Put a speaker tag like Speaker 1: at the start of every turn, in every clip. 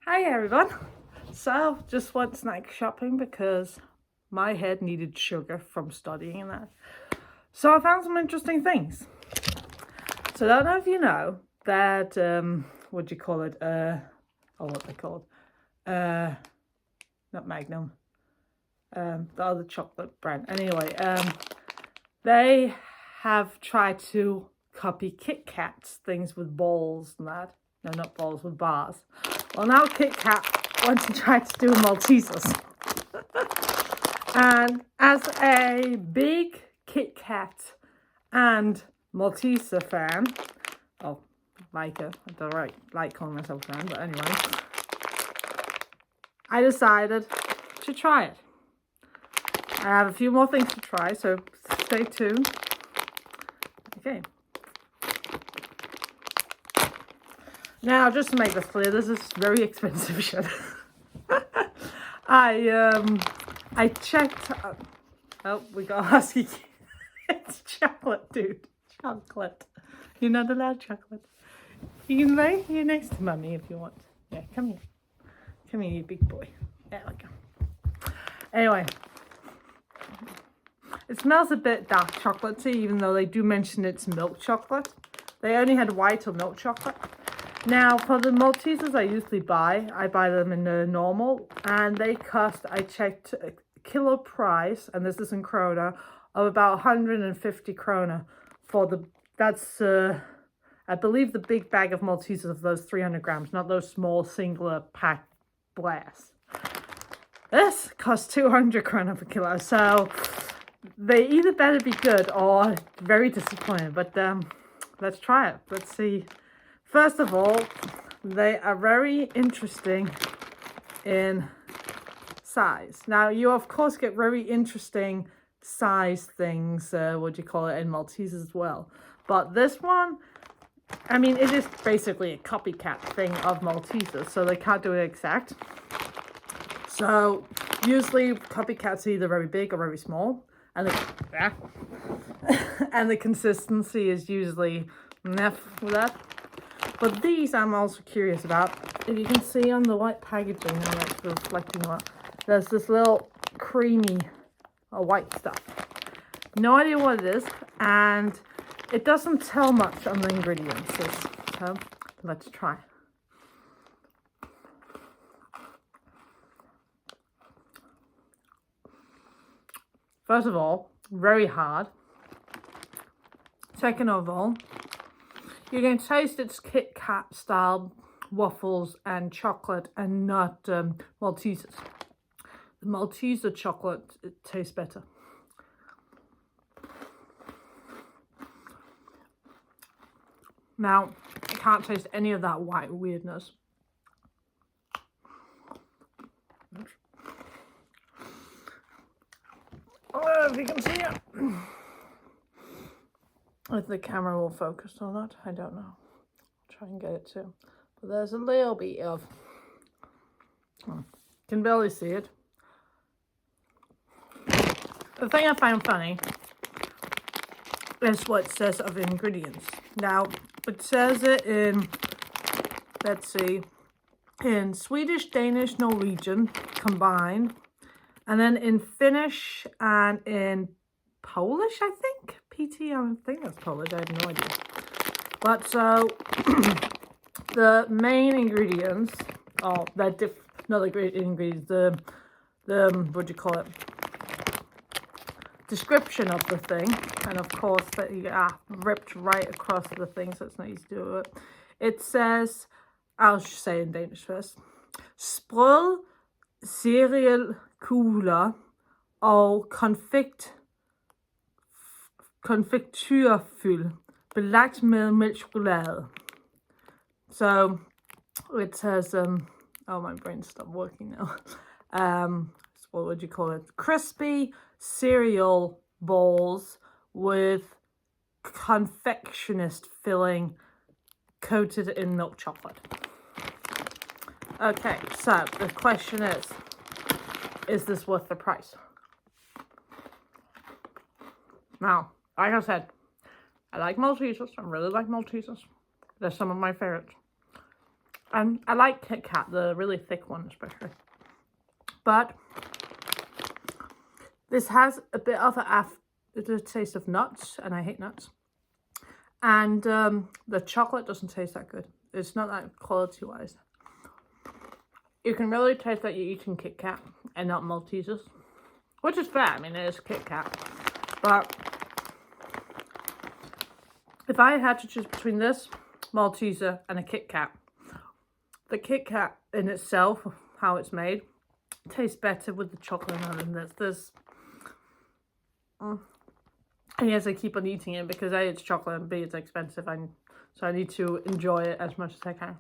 Speaker 1: Hi everyone. So just went snack shopping because my head needed sugar from studying and that. So I found some interesting things. So I don't know if you know that what do you call it? What they called? Not Magnum. The other chocolate brand. Anyway, they have tried to copy Kit Kat's things with balls and that. No, not balls, with bars. Well, now Kit Kat wants to try to do Maltesers. And as a big Kit Kat and Malteser fan, I don't like calling myself a fan, but anyway, I decided to try it. I have a few more things to try, so stay tuned. Okay. Now, just to make this clear, this is very expensive shit. I checked. Oh, we got husky. It's chocolate, dude. Chocolate. You're not allowed chocolate. You can lay here next to Mummy if you want. Yeah, come here. Come here, you big boy. There we go. Anyway, it smells a bit dark chocolatey, even though they do mention it's milk chocolate. They only had white or milk chocolate. Now, for the Maltesers I usually buy, I buy them in the normal, and they cost, I checked, a kilo price, and this is in krona, of about 150 krona for the, that's, I believe the big bag of Maltesers of those 300 grams, not those small singular pack blasts. This costs 200 krona per kilo, so they either better be good or very disappointing, but let's try it. Let's see. First of all, they are very interesting in size. Now, you of course get very interesting size things, in Maltesers as well. But this one, I mean, it is basically a copycat thing of Maltesers, so they can't do it exact. So, usually copycats are either very big or very small, and and the consistency is usually enough with that. But these I'm also curious about. If you can see on the white packaging, I'm actually reflecting on, there's this little creamy white stuff. No idea what it is, and it doesn't tell much on the ingredients. So let's try. First of all, very hard. Second of all, you can taste its Kit Kat style waffles and chocolate and not Maltesers. The Malteser chocolate, it tastes better. Now, I can't taste any of that white weirdness. Oh, if you can see it. If the camera will focus on that, I don't know. I'll try and get it too. But there's a little bit of... can barely see it. The thing I find funny is what it says of ingredients. Now, it says it in, let's see, in Swedish, Danish, Norwegian combined, and then in Finnish and in Polish, I think. I think that's Polish, I have no idea. But so, the main ingredients, not the ingredients, the description of the thing, and of course that you ripped right across the thing, so it's not easy to do it. It says, I'll say in Danish first, sprød cerealkugler og konfekturfyld belagt med mælkechokolade. So it says, oh, my brain stopped working now. What would you call it? Crispy cereal balls with confectionist filling coated in milk chocolate. Okay, so the question is this worth the price? Now, like I said, I like Maltesers. I really like Maltesers. They're some of my favorites. And I like Kit Kat, the really thick one especially. But this has a bit of the taste of nuts, and I hate nuts. And the chocolate doesn't taste that good. It's not that quality-wise. You can really taste that you're eating Kit Kat and not Maltesers, which is fair. I mean, it is Kit Kat. But if I had to choose between this Malteser and a Kit Kat, the Kit Kat in itself, how it's made, tastes better with the chocolate than this. And yes, I keep on eating it because A, it's chocolate, and B, it's expensive, so I need to enjoy it as much as I can.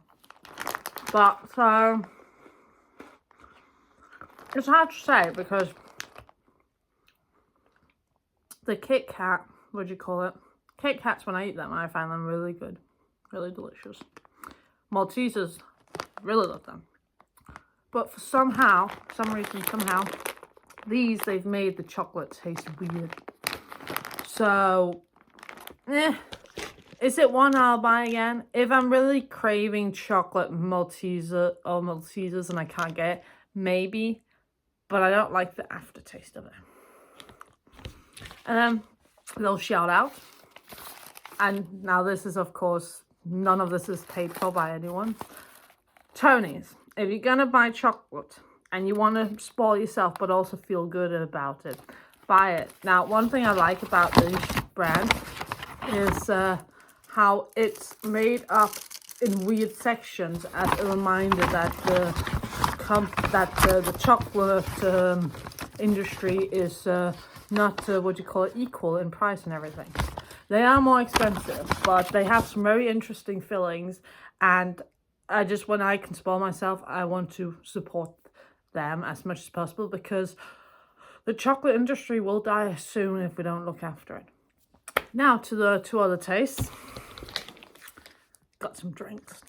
Speaker 1: But, so, it's hard to say because the Kit Kat, what do you call it? Kit Kats, when I eat them, I find them really good, really delicious. Maltesers, really love them. But for some reason, they've made the chocolate taste weird. So, is it one I'll buy again? If I'm really craving chocolate Malteser or Maltesers and I can't get it, maybe. But I don't like the aftertaste of it. And then, a little shout out. And now this is, of course, none of this is paid for by anyone. Tony's. If you're going to buy chocolate and you want to spoil yourself but also feel good about it, buy it. Now, one thing I like about this brand is how it's made up in weird sections as a reminder that the chocolate industry is not equal in price and everything. They are more expensive, but they have some very interesting fillings, and when I can spoil myself, I want to support them as much as possible because the chocolate industry will die soon if we don't look after it. Now to the two other tastes. Got some drinks.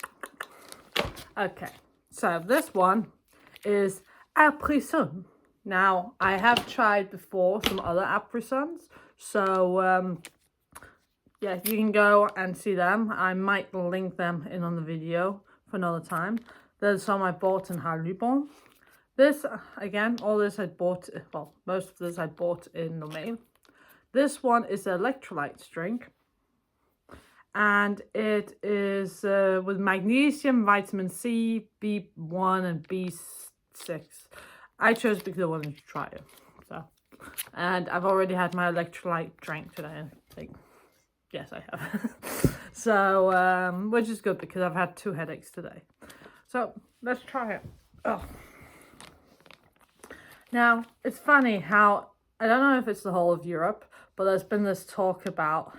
Speaker 1: Okay, so this one is Apres-Sun. Now, I have tried before some other Apres-Suns, so yeah, you can go and see them. I might link them in on the video for another time. There's some I bought in Haribo. This, again, all this I bought, well, most of this I bought in Nomail. This one is an electrolytes drink. And it is with magnesium, vitamin C, B1 and B6. I chose because I wanted to try it. So, and I've already had my electrolyte drink today, I think. Yes, I have. So, which is good because I've had 2 headaches today. So, let's try it. Oh. Now, it's funny how, I don't know if it's the whole of Europe, but there's been this talk about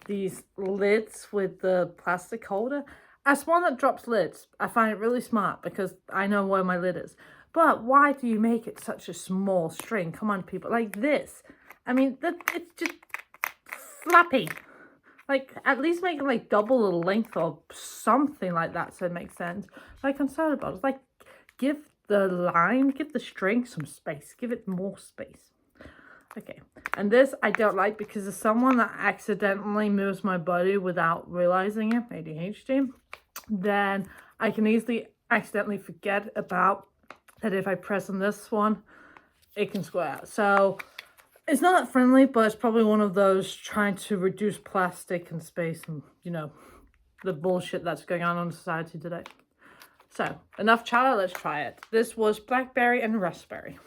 Speaker 1: these lids with the plastic holder. As one that drops lids, I find it really smart because I know where my lid is. But why do you make it such a small string? Come on, people. Like this. I mean, it's just flappy. Like, at least make it like double the length or something like that so it makes sense. Like, I'm sorry about it. Like, give the string some space. Give it more space. Okay, and this I don't like because as someone that accidentally moves my body without realizing it, ADHD, then I can easily accidentally forget about that if I press on this one, it can square out. So it's not that friendly, but it's probably one of those trying to reduce plastic and space and, you know, the bullshit that's going on in society today. So, enough chatter, let's try it. This was blackberry and raspberry.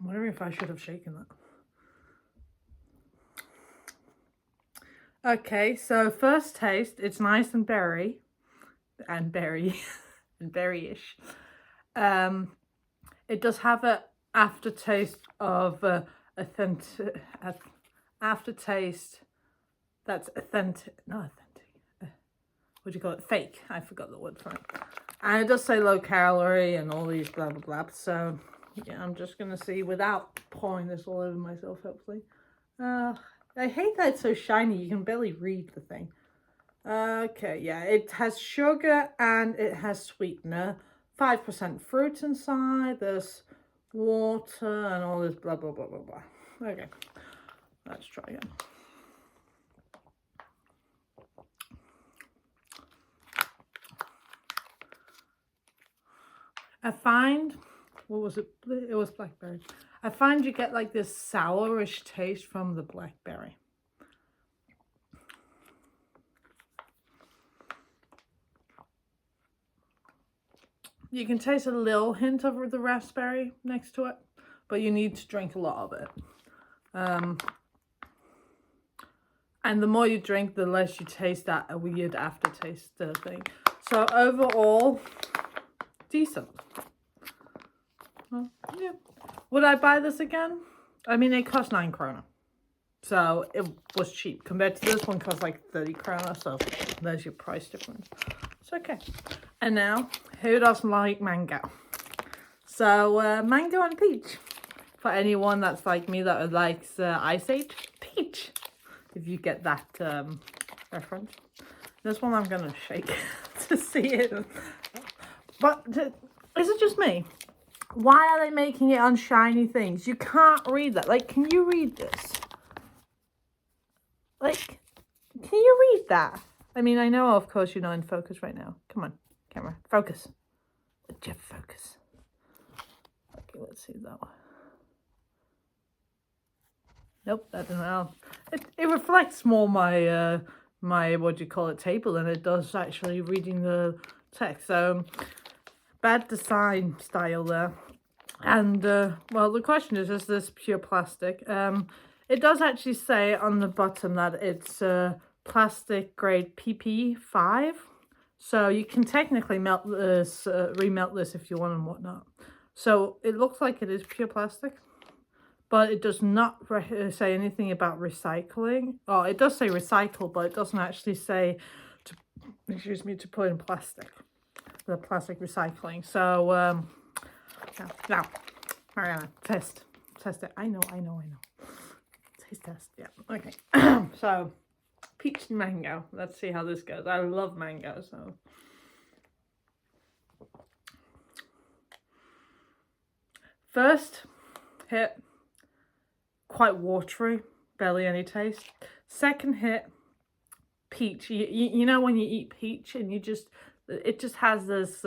Speaker 1: I'm wondering if I should have shaken that. Okay, so first taste, it's nice and berry. And berry. And berry-ish. It does have an aftertaste of aftertaste that's authentic. Not authentic. What do you call it? Fake. I forgot the word for it. And it does say low calorie and all these blah blah blah. So yeah, I'm just gonna see without pouring this all over myself. Hopefully. I hate that it's so shiny. You can barely read the thing. Okay, yeah, it has sugar and it has sweetener. 5% fruit inside. There's water and all this blah blah blah blah blah. Okay, let's try again. I find, what was it? It was blackberry. I find you get like this sourish taste from the blackberry. You can taste a little hint of the raspberry next to it, but you need to drink a lot of it. And the more you drink, the less you taste that weird aftertaste thing. So overall, decent. Well, yeah. Would I buy this again? I mean, it cost 9 krona. So it was cheap. Compared to this one cost like 30 krona. So there's your price difference. It's okay. And now, who doesn't like mango? So mango and peach. For anyone that's like me that likes Ice Age, peach. If you get that reference. This one I'm going to shake to see it. But is it just me? Why are they making it on shiny things? You can't read that. Like, can you read this? Like, can you read that? I mean, I know, of course, you're not in focus right now. Come on, camera. Focus. Jeff, focus. Okay, let's see that one. Nope, that didn't help. It reflects more my my what do you call it table than it does actually reading the text. So bad design style there. And well, the question is this pure plastic? It does actually say on the bottom that it's plastic grade PP5. So you can technically melt this, remelt this if you want and whatnot. So it looks like it is pure plastic. But it does not say anything about recycling. Oh, it does say recycle, but it doesn't actually say to, excuse me, to put in plastic. The plastic recycling. So now, Mariana, test it. I know. Taste test. Yeah. Okay. So peach and mango. Let's see how this goes. I love mango, so. First hit. Quite watery, barely any taste. Second hit, peach. You know when you eat peach and it just has this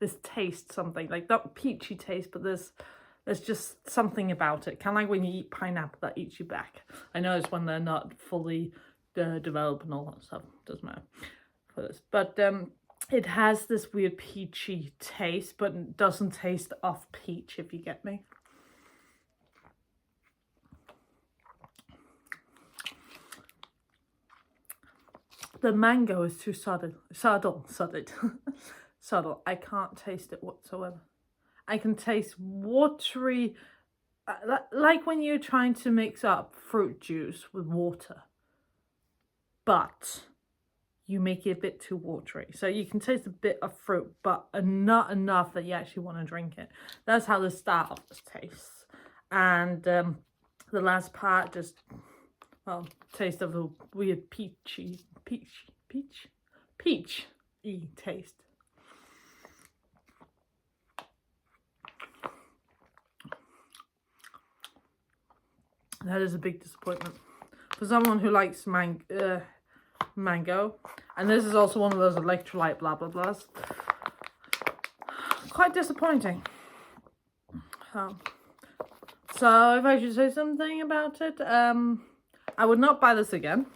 Speaker 1: this taste, something like not peachy taste, but there's just something about it. Kind of like when you eat pineapple that eats you back. I know it's when they're not fully developed and all that stuff. Doesn't matter for this, but it has this weird peachy taste, but it doesn't taste of peach, if you get me. The mango is too subtle. Subtle. I can't taste it whatsoever. I can taste watery, like when you're trying to mix up fruit juice with water. But you make it a bit too watery. So you can taste a bit of fruit, but not enough that you actually want to drink it. That's how the start of this tastes. And the last part just, well, taste of a weird peachy taste. That is a big disappointment for someone who likes mango. And this is also one of those electrolyte blah blah blahs. Quite disappointing. So if I should say something about it, I would not buy this again.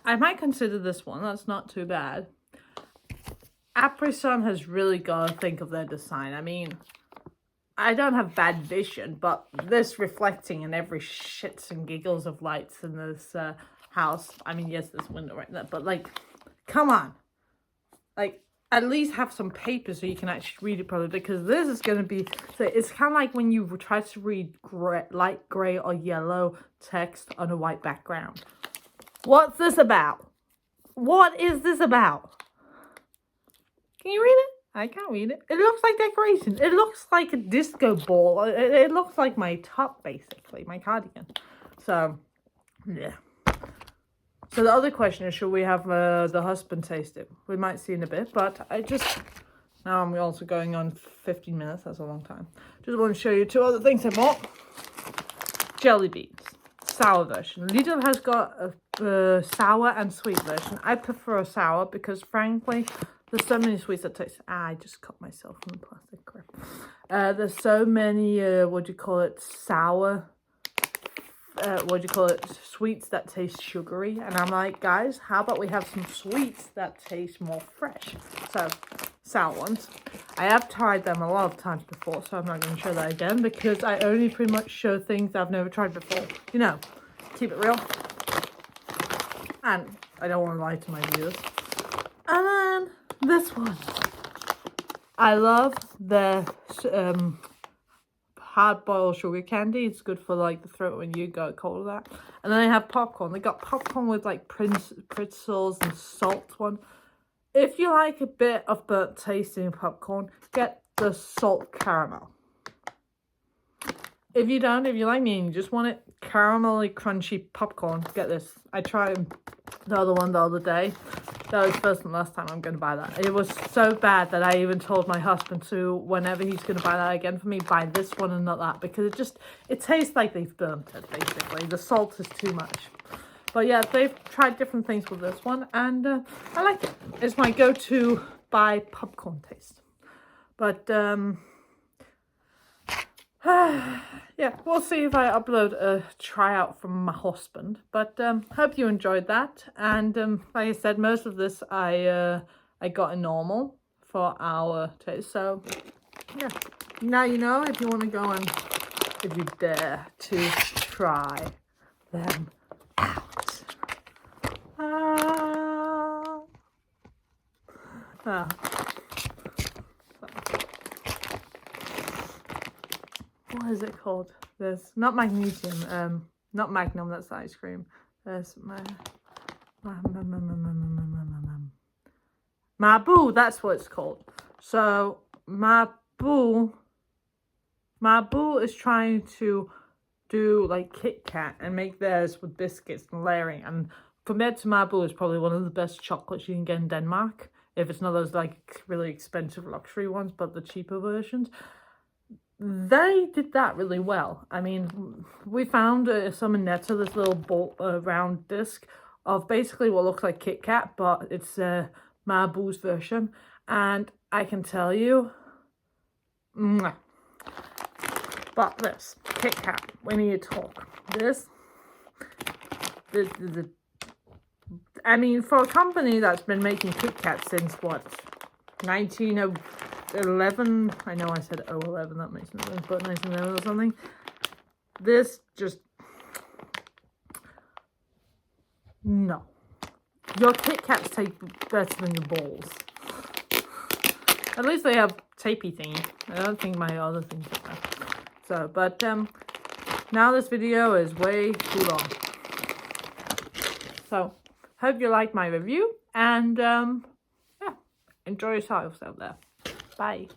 Speaker 1: I might consider this one. That's not too bad. Apri-Sun has really got to think of their design. I mean, I don't have bad vision, but this reflecting in every shits and giggles of lights in this house. I mean, yes, there's a window right there, but like, come on. Like, at least have some paper so you can actually read it properly, because this is going to be, so it's kind of like when you try to read light grey or yellow text on a white background. What's this about? What is this about? Can you read it? I can't read it. It looks like decoration. It looks like a disco ball. It looks like my top, basically, my cardigan. So, yeah. So the other question is, should we have the husband taste it? We might see in a bit, but now I'm also going on 15 minutes. That's a long time. Just want to show you 2 other things I bought. Jelly beans. Sour version. Lidl has got a sour and sweet version. I prefer a sour because, frankly, There's so many sweets that taste... I just cut myself from the plastic crap. There's so many, sour... sweets that taste sugary. And I'm like, guys, how about we have some sweets that taste more fresh? So, sour ones. I have tried them a lot of times before, so I'm not going to show that again, because I only pretty much show things I've never tried before. You know, keep it real. And I don't want to lie to my viewers. And then this one. I love the hard-boiled sugar candy. It's good for like the throat when you got cold of that. And then I have popcorn. They got popcorn with like pretzels and salt one. If you like a bit of burnt taste in popcorn, get the salt caramel. If you don't, if you like me and you just want it caramelly crunchy popcorn, get this. I tried the other one the other day. That was first and last time I'm going to buy that. It was so bad that I even told my husband to, whenever he's going to buy that again for me, buy this one and not that. Because it tastes like they've burnt it, basically. The salt is too much. But yeah, they've tried different things with this one. And I like it. It's my go-to buy popcorn taste. But, yeah, we'll see if I upload a tryout from my husband. But hope you enjoyed that. And like I said, most of this I got a normal for our taste. So yeah, now you know if you want to go and if you dare to try them out. What is it called? There's not magnesium, not Magnum, that's the ice cream. There's Mabu, that's what it's called. So Mabu is trying to do like Kit Kat and make theirs with biscuits and layering, and compared to Mabu is probably one of the best chocolates you can get in Denmark, if it's not those like really expensive luxury ones, but the cheaper versions. They did that really well. I mean, we found some in Netto, this little ball, round disc of basically what looks like Kit Kat, but it's Mabu's version. And I can tell you, mwah. But this, Kit Kat, we need to talk. This, I mean, for a company that's been making Kit Kat since, what, 1911, I know I said 011, that makes no sense, but 1911 or something. This just, no. Your Kit Kats taste better than your balls. At least they have tapey thingy. I don't think my other things are there. So, but now this video is way too long. So, hope you liked my review, and yeah, enjoy yourselves out there. Bye.